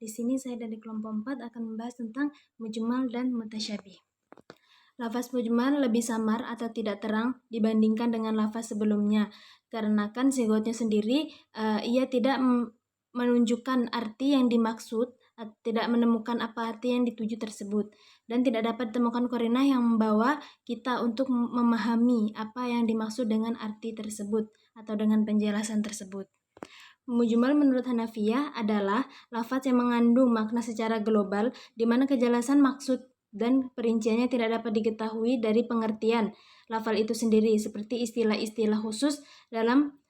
Di sini saya dari kelompok 4 akan membahas tentang mujmal dan mutasyabih. Lafaz mujmal lebih samar atau tidak terang dibandingkan dengan lafaz sebelumnya. Karena kan sigotnya sendiri ia tidak menunjukkan arti yang dimaksud, tidak menemukan apa arti yang dituju tersebut, dan tidak dapat ditemukan qarinah yang membawa kita untuk memahami apa yang dimaksud dengan arti tersebut atau dengan penjelasan tersebut. Mujmal menurut Hanafiyah adalah lafaz yang mengandung makna secara global di mana kejelasan maksud dan perinciannya tidak dapat diketahui dari pengertian lafal itu sendiri, seperti istilah-istilah khusus dalam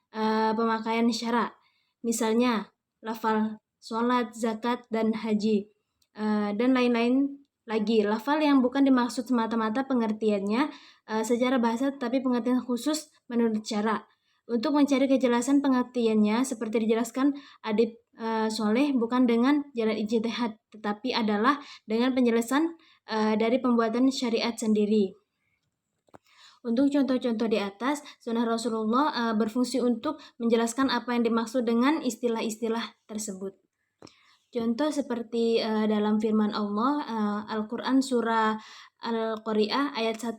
pemakaian syara. Misalnya lafal sholat, zakat, dan haji, dan lain-lain lagi. Lafal yang bukan dimaksud semata-mata pengertiannya secara bahasa, tapi pengertian khusus menurut syara. Untuk mencari kejelasan pengertiannya, seperti dijelaskan Adib Soleh, bukan dengan jalan ijtihad, tetapi adalah dengan penjelasan dari pembuatan syariat sendiri. Untuk contoh-contoh di atas, sunnah Rasulullah berfungsi untuk menjelaskan apa yang dimaksud dengan istilah-istilah tersebut. Contoh seperti dalam firman Allah, Al-Quran surah Al-Qari'ah ayat 1-4.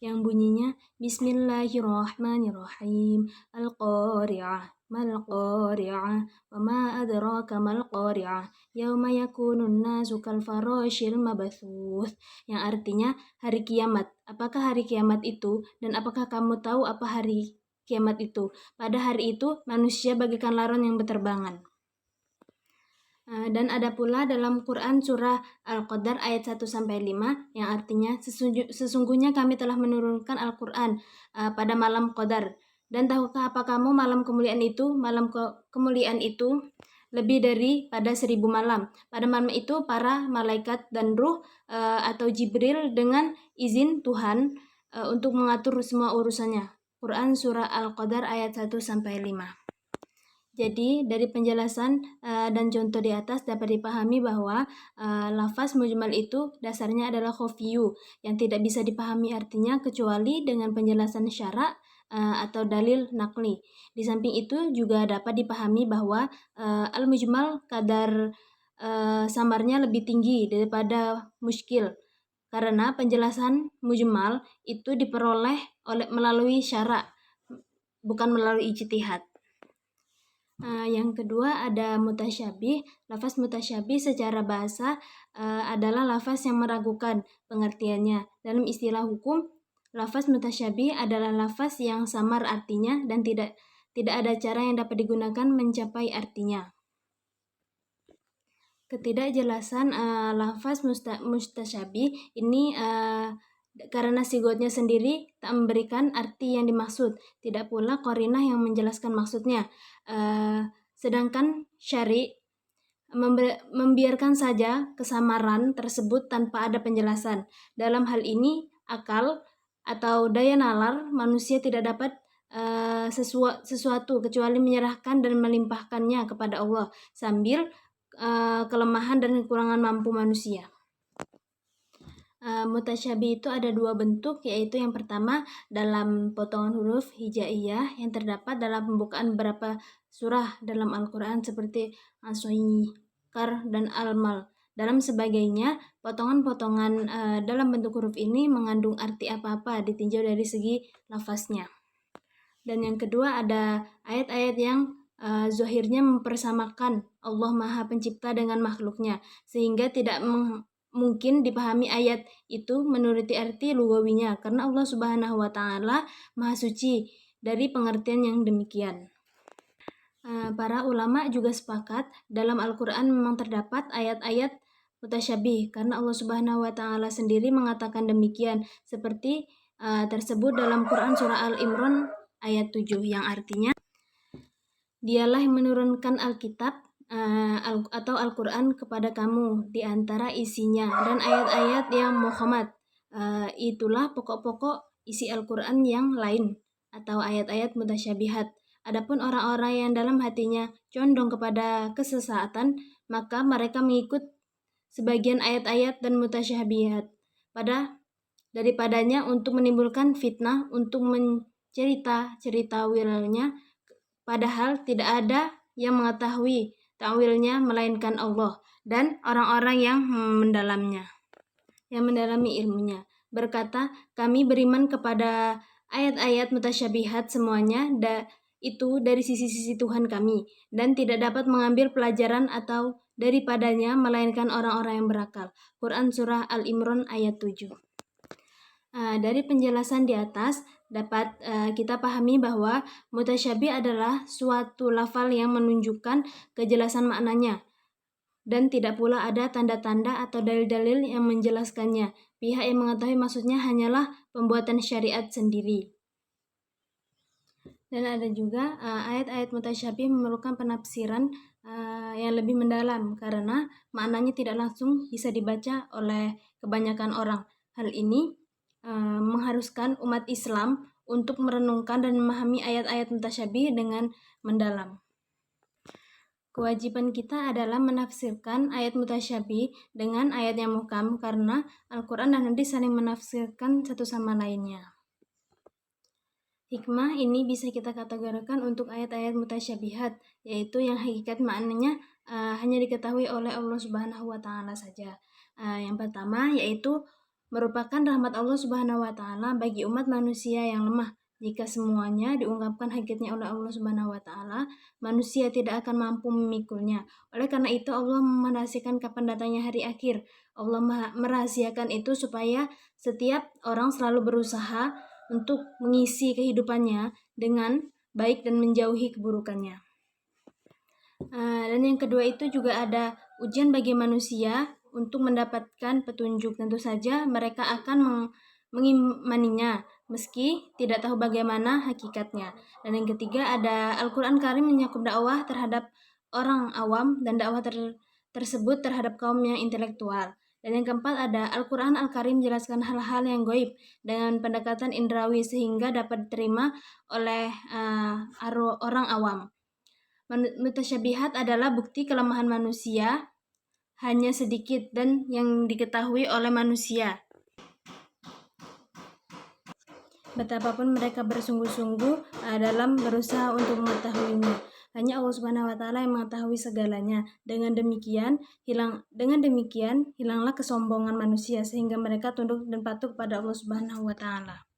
Yang bunyinya Bismillahirrahmanirrahim. Al-Qari'ah mal-Qari'ah wa ma adraka mal-Qari'ah yauma yakunun nasu kal farashil mabathuth, yang artinya hari kiamat. Apakah hari kiamat itu, dan apakah kamu tahu apa hari kiamat itu? Pada hari itu manusia bagaikan laron yang berterbangan. Dan ada pula dalam Quran surah Al-Qadar ayat 1-5 yang artinya sesungguhnya kami telah menurunkan Al-Quran pada malam Qadar. Dan tahukah apa kamu malam kemuliaan itu? Malam kemuliaan itu lebih daripada 1000 malam. Pada malam itu para malaikat dan ruh atau Jibril dengan izin Tuhan untuk mengatur semua urusannya. Quran surah Al-Qadar ayat 1-5. Jadi dari penjelasan dan contoh di atas dapat dipahami bahwa lafaz mujmal itu dasarnya adalah khofiyu yang tidak bisa dipahami artinya kecuali dengan penjelasan syara atau dalil nakli. Di samping itu juga dapat dipahami bahwa al-mujmal kadar samarnya lebih tinggi daripada muskil, karena penjelasan mujmal itu diperoleh melalui syara, bukan melalui ijtihad. Yang kedua ada mutasyabih. Lafaz mutasyabih secara bahasa adalah lafaz yang meragukan pengertiannya. Dalam istilah hukum, lafaz mutasyabih adalah lafaz yang samar artinya dan tidak ada cara yang dapat digunakan mencapai artinya. Ketidakjelasan lafaz mutasyabih ini karena sigotnya sendiri tak memberikan arti yang dimaksud, tidak pula qarinah yang menjelaskan maksudnya. Sedangkan syari membiarkan saja kesamaran tersebut tanpa ada penjelasan. Dalam hal ini, akal atau daya nalar manusia tidak dapat sesuatu kecuali menyerahkan dan melimpahkannya kepada Allah sambil kelemahan dan kekurangan mampu manusia. Mutasyabih itu ada dua bentuk, yaitu yang pertama dalam potongan huruf hijaiyah yang terdapat dalam pembukaan beberapa surah dalam Al-Quran seperti As-Soykar dan Al-Mal. Dalam sebagainya, potongan-potongan dalam bentuk huruf ini mengandung arti apa-apa ditinjau dari segi lafaznya. Dan yang kedua ada ayat-ayat yang zahirnya mempersamakan Allah Maha Pencipta dengan makhluknya, sehingga tidak mungkin dipahami ayat itu menuruti arti lugawinya, karena Allah Subhanahu wa Ta'ala Maha Suci dari pengertian yang demikian. Para ulama juga sepakat dalam Al-Quran memang terdapat ayat-ayat mutasyabih, karena Allah Subhanahu wa Ta'ala sendiri mengatakan demikian, seperti tersebut dalam Quran surah Al-Imran ayat 7, yang artinya Dialah yang menurunkan Alkitab atau Al-Quran kepada kamu di antara isinya dan ayat-ayat yang Muhammad. Itulah pokok-pokok isi Al-Quran yang lain atau ayat-ayat mutasyabihat. Adapun orang-orang yang dalam hatinya condong kepada kesesatan, maka mereka mengikut sebagian ayat-ayat dan mutasyabihat daripadanya untuk menimbulkan fitnah, untuk mencerita wirilnya, padahal tidak ada yang mengetahui ta'wilnya melainkan Allah dan orang-orang yang mendalami ilmunya. Berkata, kami beriman kepada ayat-ayat mutasyabihat semuanya itu dari sisi-sisi Tuhan kami, dan tidak dapat mengambil pelajaran atau daripadanya melainkan orang-orang yang berakal. Quran Surah Al-Imran ayat 7. Dari penjelasan di atas dapat kita pahami bahwa mutasyabih adalah suatu lafal yang menunjukkan kejelasan maknanya dan tidak pula ada tanda-tanda atau dalil-dalil yang menjelaskannya. Pihak yang mengetahui maksudnya hanyalah pembuatan syariat sendiri. Dan ada juga ayat-ayat mutasyabih memerlukan penafsiran yang lebih mendalam karena maknanya tidak langsung bisa dibaca oleh kebanyakan orang. Hal ini mengharuskan umat Islam untuk merenungkan dan memahami ayat-ayat mutasyabih dengan mendalam. Kewajiban kita adalah menafsirkan ayat mutasyabih dengan ayat yang muhkam karena Al-Quran dan hadis saling menafsirkan satu sama lainnya. Hikmah ini bisa kita kategorikan untuk ayat-ayat mutasyabihat, yaitu yang hakikat maknanya hanya diketahui oleh Allah Subhanahu wa Ta'ala saja. Yang pertama yaitu merupakan rahmat Allah Subhanahu wa Ta'ala bagi umat manusia yang lemah. Jika semuanya diungkapkan hakikatnya oleh Allah Subhanahu wa Ta'ala, manusia tidak akan mampu memikulnya. Oleh karena itu Allah merahasiakan kapan datangnya hari akhir. Allah merahasiakan itu supaya setiap orang selalu berusaha untuk mengisi kehidupannya dengan baik dan menjauhi keburukannya. Dan yang kedua itu juga ada ujian bagi manusia untuk mendapatkan petunjuk. Tentu saja mereka akan mengimaninya meski tidak tahu bagaimana hakikatnya. Dan yang ketiga ada Al-Quran Karim menyakup dakwah terhadap orang awam dan dakwah tersebut terhadap kaum yang intelektual. Dan yang keempat ada Al-Quran Al-Karim menjelaskan hal-hal yang gaib dengan pendekatan indrawi sehingga dapat diterima oleh orang awam. Mutasyabihat adalah bukti kelemahan manusia hanya sedikit dan yang diketahui oleh manusia. Betapapun mereka bersungguh-sungguh dalam berusaha untuk mengetahuinya, hanya Allah Subhanahu wa Ta'ala yang mengetahui segalanya. Dengan demikian hilanglah kesombongan manusia sehingga mereka tunduk dan patuh kepada Allah Subhanahu wa Ta'ala.